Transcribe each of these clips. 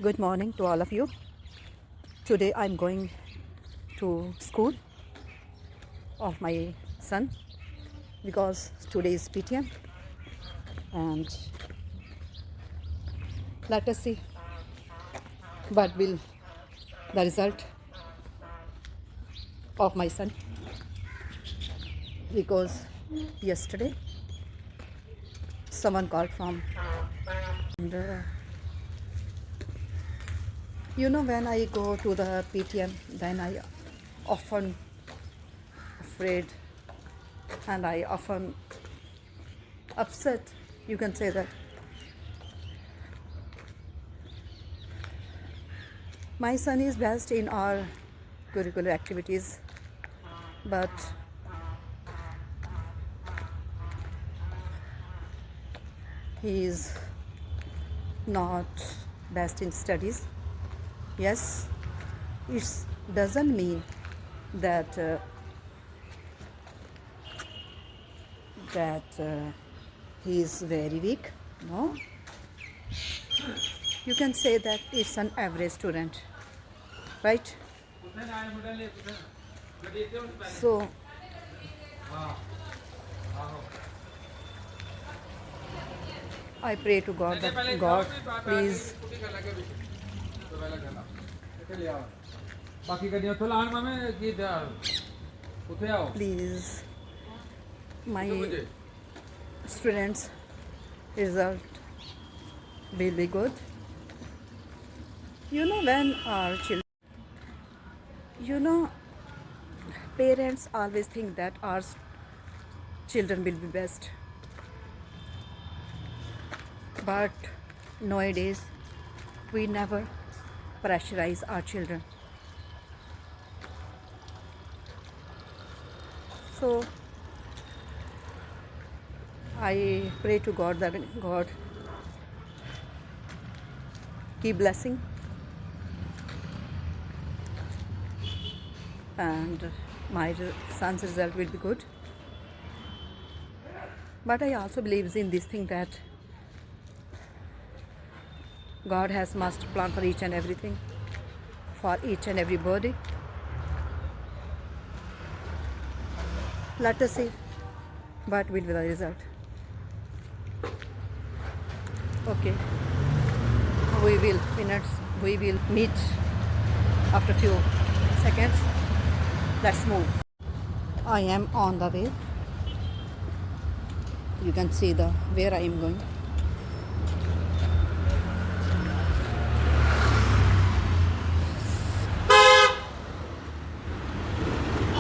Good morning to all of you. Today I'm going to school of my son because today is PTM, and let us see what will the result of my son, because yesterday someone called from and when I go to the PTM, then I often afraid and I often upset, you can say that. My son is best in our curricular activities, but he is not best in studies. Yes, it doesn't mean that he is very weak. No, you can say that it's an average student, right? So I pray to God that God, please please my students' result will be good. When our children, parents always think that our children will be best, but nowadays we never pressurize our children. So I pray to God that God keep blessing and my son's result will be good. But I also believe in this thing that God has master plan for each and everything, for each and everybody. Let us see what will be the result. Okay, we will meet after few seconds. Let's move. I am on the way. You can see where I am going.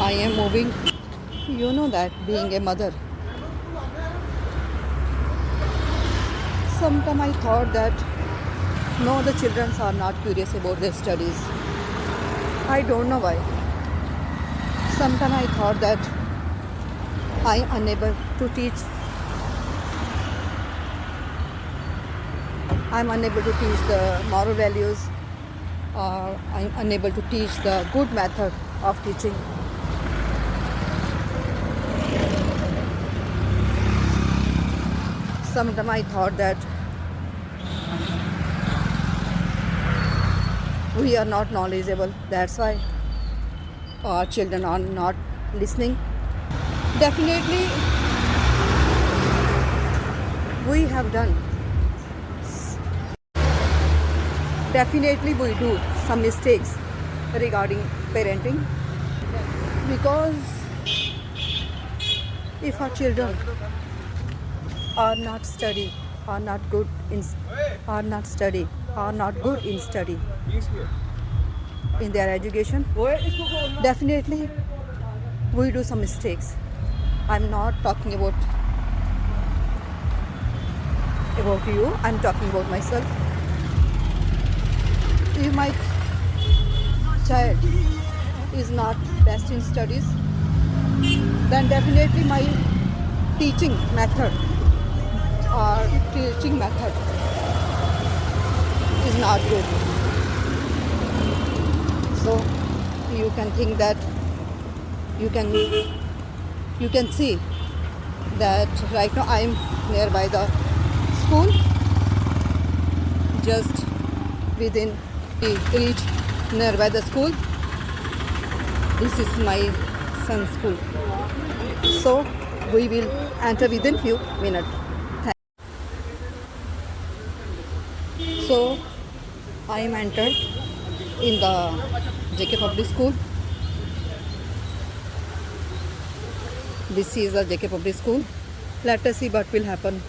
I am moving. You know that being a mother, sometimes I thought that no, the children are not curious about their studies. I don't know why. Sometimes I thought that I am unable to teach. I'm unable to teach the moral values, or I'm unable to teach the good method of teaching. Sometimes I thought that we are not knowledgeable, that's why our children are not listening. Definitely we have done. Definitely we do some mistakes regarding parenting, because if our children are not study, are not good in study in their education, definitely we do some mistakes. I'm not talking about you, I'm talking about myself. If my child is not best in studies, then definitely my teaching method is not good. So you can think that you can see that right now I am nearby the school, just within we reach nearby the school. This is my son's school. So we will enter within few minutes. So I am entered in the JK Public School. This is the JK Public School. Let us see what will happen.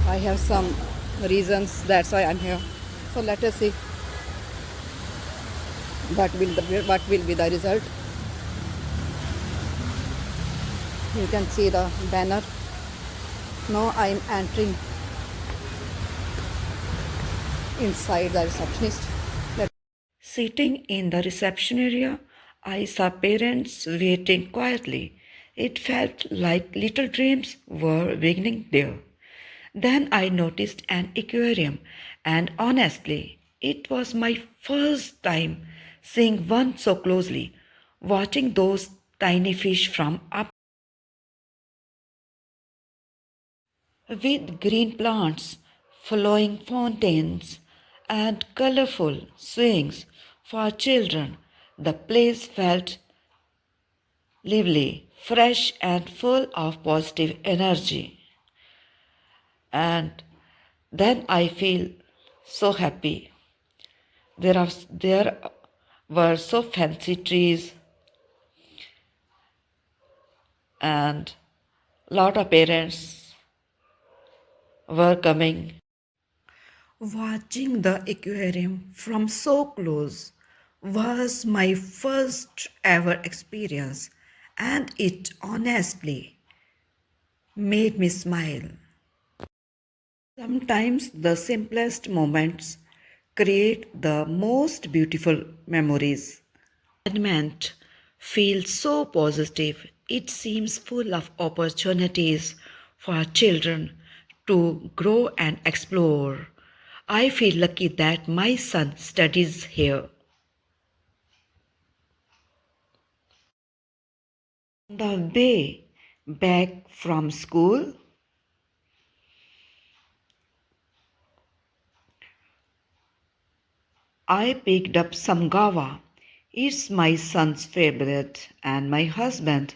I have some reasons, that's why I'm here. So let us see what will be the result. You can see the banner. Now I am entering inside the receptionist. Sitting in the reception area, I saw parents waiting quietly. It felt like little dreams were beginning there. Then I noticed an aquarium, and honestly, it was my first time seeing one so closely, watching those tiny fish from up with green plants, flowing fountains, and colorful swings for children. The place felt lively, fresh, and full of positive energy. And then I feel so happy. There were so fancy trees and lot of parents were coming. Watching the aquarium from so close was my first ever experience, and it honestly made me smile. Sometimes the simplest moments create the most beautiful memories. Environment feels so positive. It seems full of opportunities for children to grow and explore. I feel lucky that my son studies here. On the way back from school, I picked up some guava. It's my son's favorite, and my husband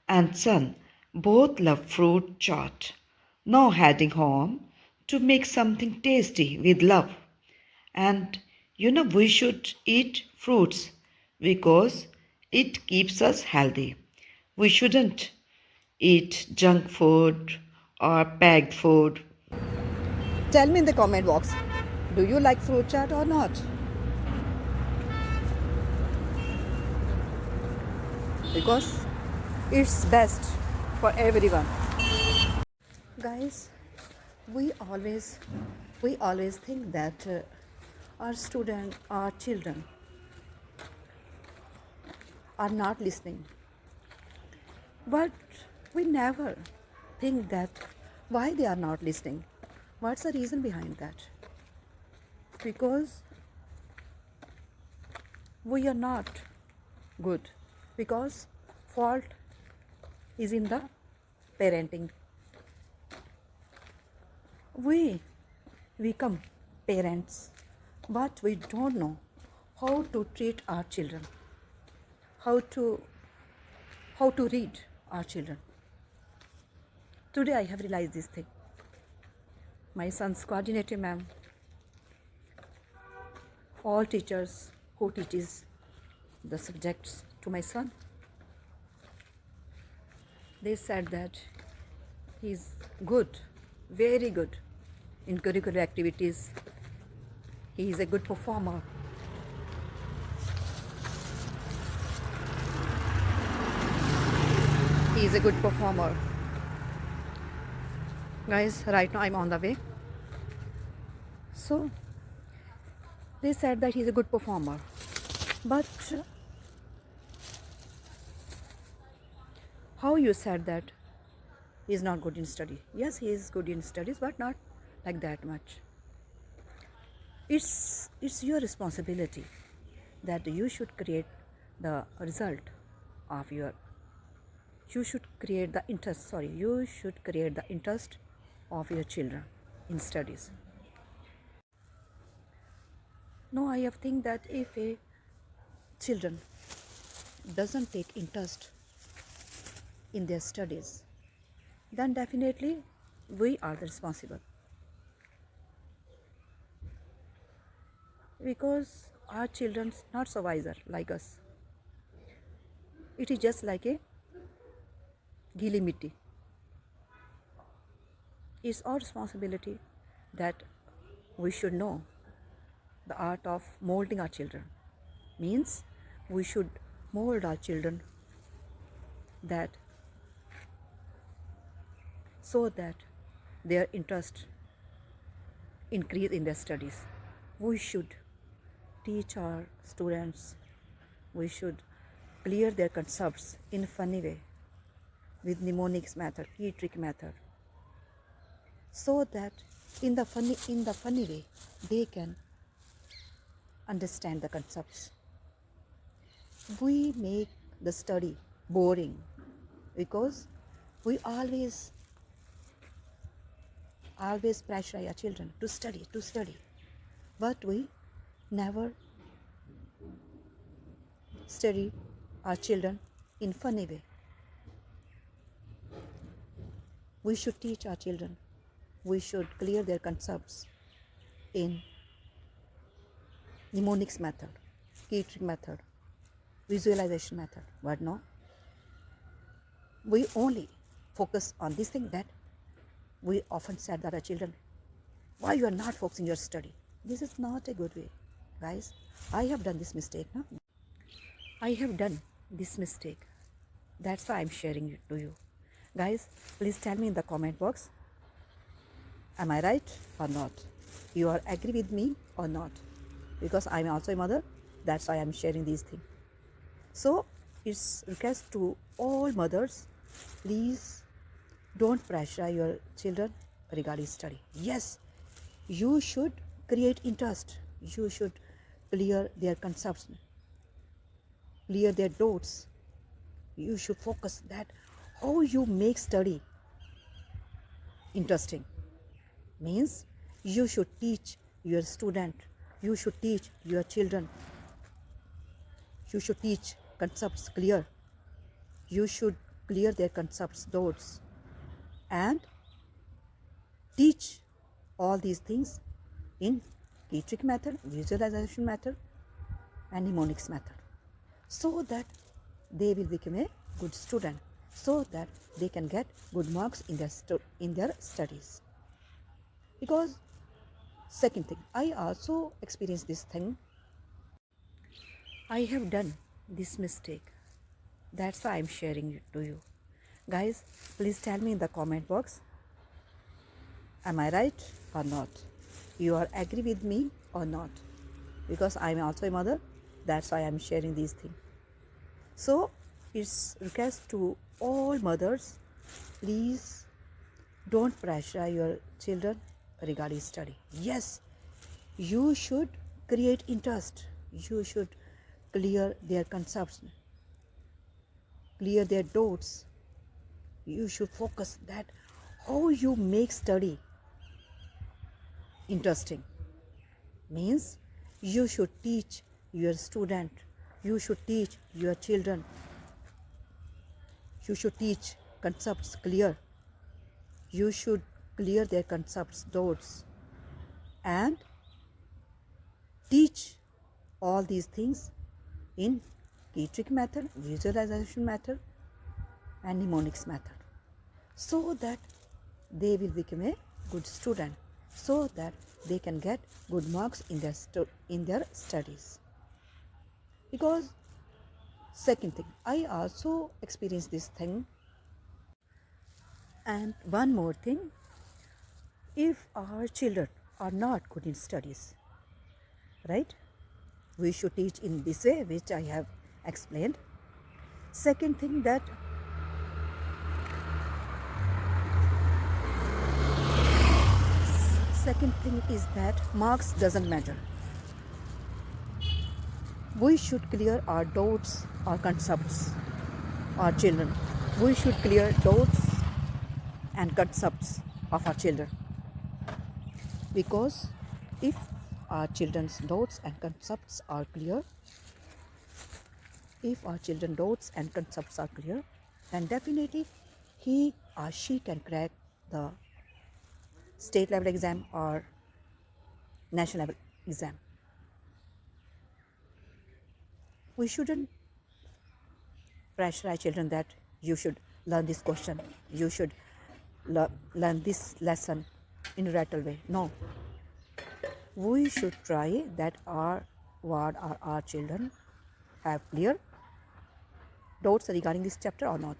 and son both love fruit chaat. Now heading home to make something tasty with love. And we should eat fruits because it keeps us healthy. We shouldn't eat junk food or packed food. Tell me in the comment box, do you like fruit chat or not? Because it's best for everyone. Guys, we always we always think that our students, our children are not listening, but we never think that why they are not listening. What's the reason behind that? Because we are not good, because fault is in the parenting. We become parents, but we don't know how to treat our children, how to read our children. Today I have realized this thing. My son's coordinator ma'am, all teachers who teaches the subjects to my son, they said that he's good, very good in curricular activities. He is a good performer. He is a good performer. Guys, right now I'm on the way. So they said that he's a good performer, but how you said that he's not good in study? Yes, he is good in studies, but not like that much. It's your responsibility that you should create the result of your you should create the interest, you should create the interest of your children in studies. No, I have think that if a children doesn't take interest in their studies, then definitely we are the responsible, because our children's not so wiser like us. It is just like a gili mitti. It's our responsibility that we should know the art of molding our children. Means we should mold our children that so that their interest increase in their studies. We should teach our students, we should clear their concepts in a funny way with mnemonics method, key trick method, so that in the funny way they can understand the concepts. We make the study boring because we always pressure our children to study, but we never study our children in funny way. We should teach our children, we should clear their concepts in mnemonics method, key trick method, visualization method. But no, we only focus on this thing that we often said that our children, why you are not focusing your study? This is not a good way, guys. I have done this mistake, no? I have done this mistake. That's why I'm sharing it to you. Guys, please tell me in the comment box, am I right or not? You are agree with me or not? Because I'm also a mother, that's why I'm sharing these things. So it's request to all mothers, please don't pressure your children regarding study. Yes, you should create interest, you should clear their concepts, clear their doubts. You should focus that how you make study interesting. Means you should teach your student, you should teach your children, you should teach concepts clear, you should clear their concepts doubts, and teach all these things in key trick method, visualization method, and mnemonics method, so that they will become a good student, so that they can get good marks in their studies. Because second thing, I also experienced this thing. I have done this mistake. That's why I'm sharing it to you. Guys, please tell me in the comment box, am I right or not? You are agree with me or not? Because I'm also a mother, that's why I'm sharing these things. So it's request to all mothers, please don't pressure your children regarding study. Yes, you should create interest, you should clear their concepts, clear their doubts. You should focus that how you make study interesting. Means you should teach your student, you should teach your children, you should teach concepts clear, you should clear their concepts doubts, and teach all these things in key trick method, visualization method, and mnemonics method, so that they will become a good student, so that they can get good marks in their studies. Because second thing, I also experienced this thing. And one more thing, if our children are not good in studies, right, we should teach in this way, which I have explained. Second thing, that is that marks doesn't matter. We should clear our doubts, our concepts, our children. We should clear doubts and concepts of our children, because if our children's doubts and concepts are clear, then definitely he or she can crack the state level exam or national level exam. We shouldn't pressurize children that you should learn this question, you should learn this lesson in a rattle way. No, we should try that our children have clear doubts regarding this chapter or not.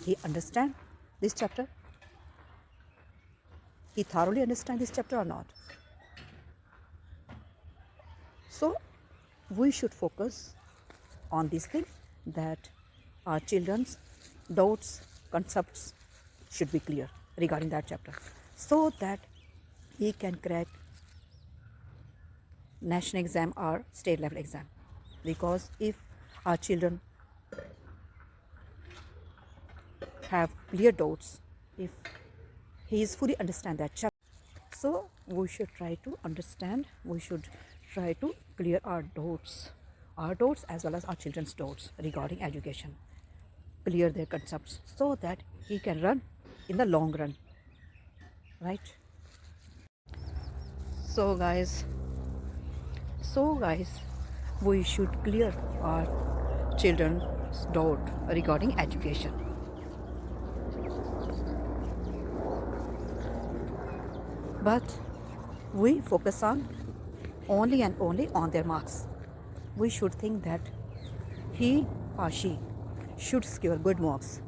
He understand this chapter? He thoroughly understand this chapter or not? So we should focus on this thing, that our children's doubts, concepts should be clear regarding that chapter, so that he can crack national exam or state level exam. Because if our children have clear doubts, if he is fully understand that chapter, so we should try to understand, we should try to clear our doubts as well as our children's doubts regarding education, clear their concepts, so that he can run in the long run, right? So guys, we should clear our children's doubt regarding education. But we focus on only and only on their marks. We should think that he or she should score good marks.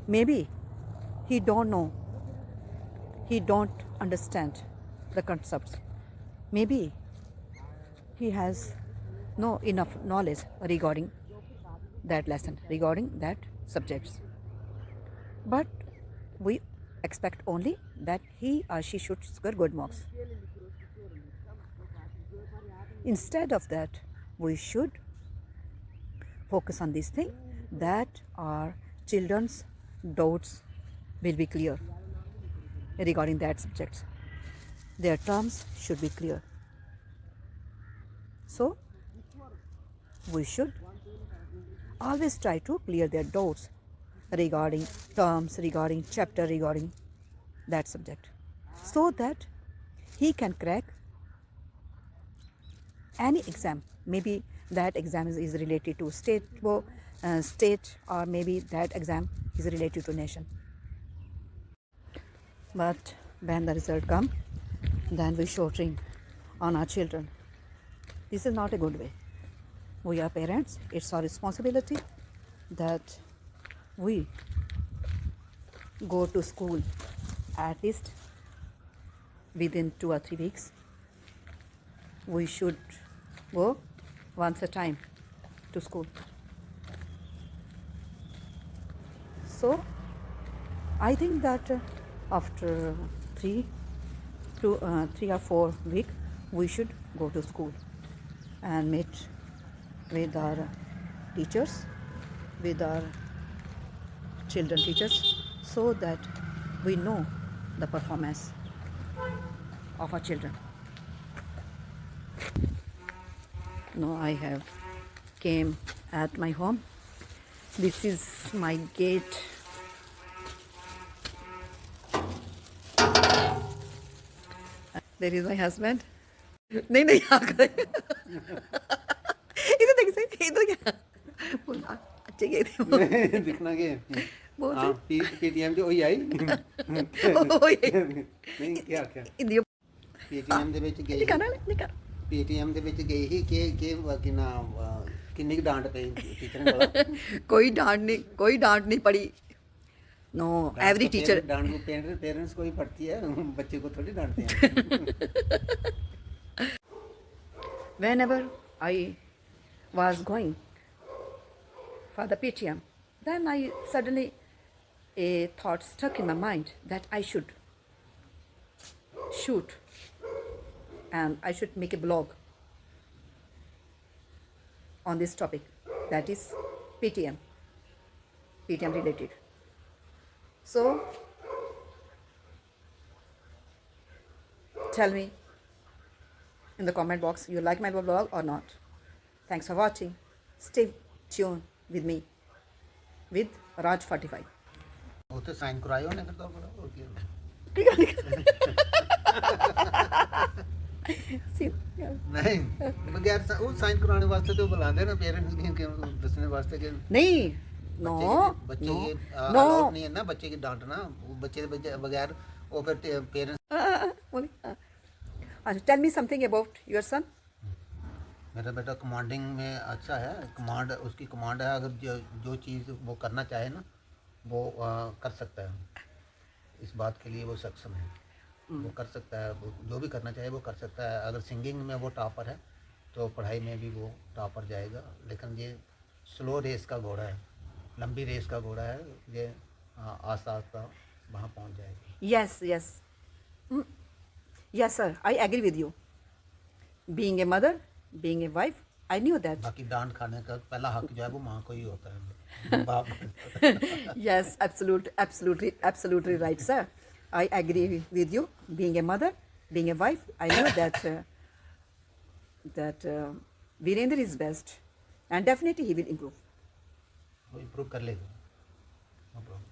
Maybe he don't know, he don't understand the concepts. Maybe he has no enough knowledge regarding that lesson, regarding that subjects. But we expect only that he or she should score good marks. Instead of that, we should focus on this thing, that our children's doubts will be clear regarding that subjects. Their terms should be clear. So we should always try to clear their doubts regarding terms, regarding chapter, regarding that subject, so that he can crack any exam. Maybe that exam is related to state, or maybe that exam is related to nation. But when the result comes, then we shouting on our children. This is not a good way. We are parents, it's our responsibility that we go to school at least within 2 or 3 weeks. We should go once a time to school. So I think that after 3 or 4 weeks, we should go to school and meet with our teachers, with our children teachers, so that we know the performance of our children. Now I have came at my home. This is my gate. There is my husband. नहीं नहीं यहाँ करे इधर देख से इधर क्या बोल अच्छे गए थे दिखना के बहुत हाँ पीटीएम जो ਹੋਈ ਆਈ ਨਹੀਂ क्या क्या इंदियो ਪੀਟੀਐਮ ਦੇ ਵਿੱਚ ਗਈ निकाल ਪੀਟੀਐਮ ਦੇ ਵਿੱਚ ਗਈ ਸੀ ਕਿ ਕਿੰਨਾ ਕਿੰਨੀ ਕੁ ਡਾਂਟ ਪਈ ਟੀਚਰ ਕੋਲ कोई डांट नहीं पड़ी. No, every teacher. डांट को पेरेंट्स को ही पड़ती है बच्चे को थोड़ी डांटते हैं. Whenever I was going for the PTM, then I suddenly a thought stuck in my mind that I should shoot and I should make a blog on this topic, that is PTM. PTM related. So tell me in the comment box you like my vlog or not. Thanks for watching. Stay tuned with me with Raj 45. ਉੱਥੇ sign ਕਰਾਏ ਉਹਨੇ ਫਿਰ ਤਾਂ ਹੋਰ ਕੀ ਹੁੰਦਾ। See, ਨਹੀਂ ਬਗੈਰ ਉਹ ਸਾਈਨ ਕਰਾਉਣ ਵਾਸਤੇ ਤੇ ਉਹ ਬੁਲਾਉਂਦੇ ਨਾ ਪੇਰੈਂਟਸ ਨੂੰ ਕਿ ਦੱਸਣੇ ਵਾਸਤੇ ਕਿ नहीं, no, ਬੱਚੇ no, की no. अलाउड नहीं है ना बच्चे की डांटना वो बच्चे के बगैर वो फिर parents Tell me something about your son. मेरा बेटा कमांडिंग में अच्छा है कमांड उसकी कमांड है अगर जो चीज़ वो करना चाहे ना वो कर सकता है इस बात के लिए वो सक्षम है वो कर सकता है वो जो भी करना चाहे वो कर सकता है अगर सिंगिंग में वो टॉपर है तो पढ़ाई में भी वो टॉपर जाएगा लेकिन ये स्लो रेस का घोड़ा है लंबी रेस का घोड़ा है ये आस्ता आस्ता वहाँ पहुँच जाएगा Yes, yes. Yes, sir. I agree with you. Being a mother, being a wife, I knew that. बाकी डांट खाने का पहला हक जो है वो माँ को ही होता है बाप Yes, absolutely right, sir. I agree with you. Being a mother, being a wife, I know that Virendra is best, and definitely he will improve. वो इम्प्रूव कर लेगा नो प्रॉब्लम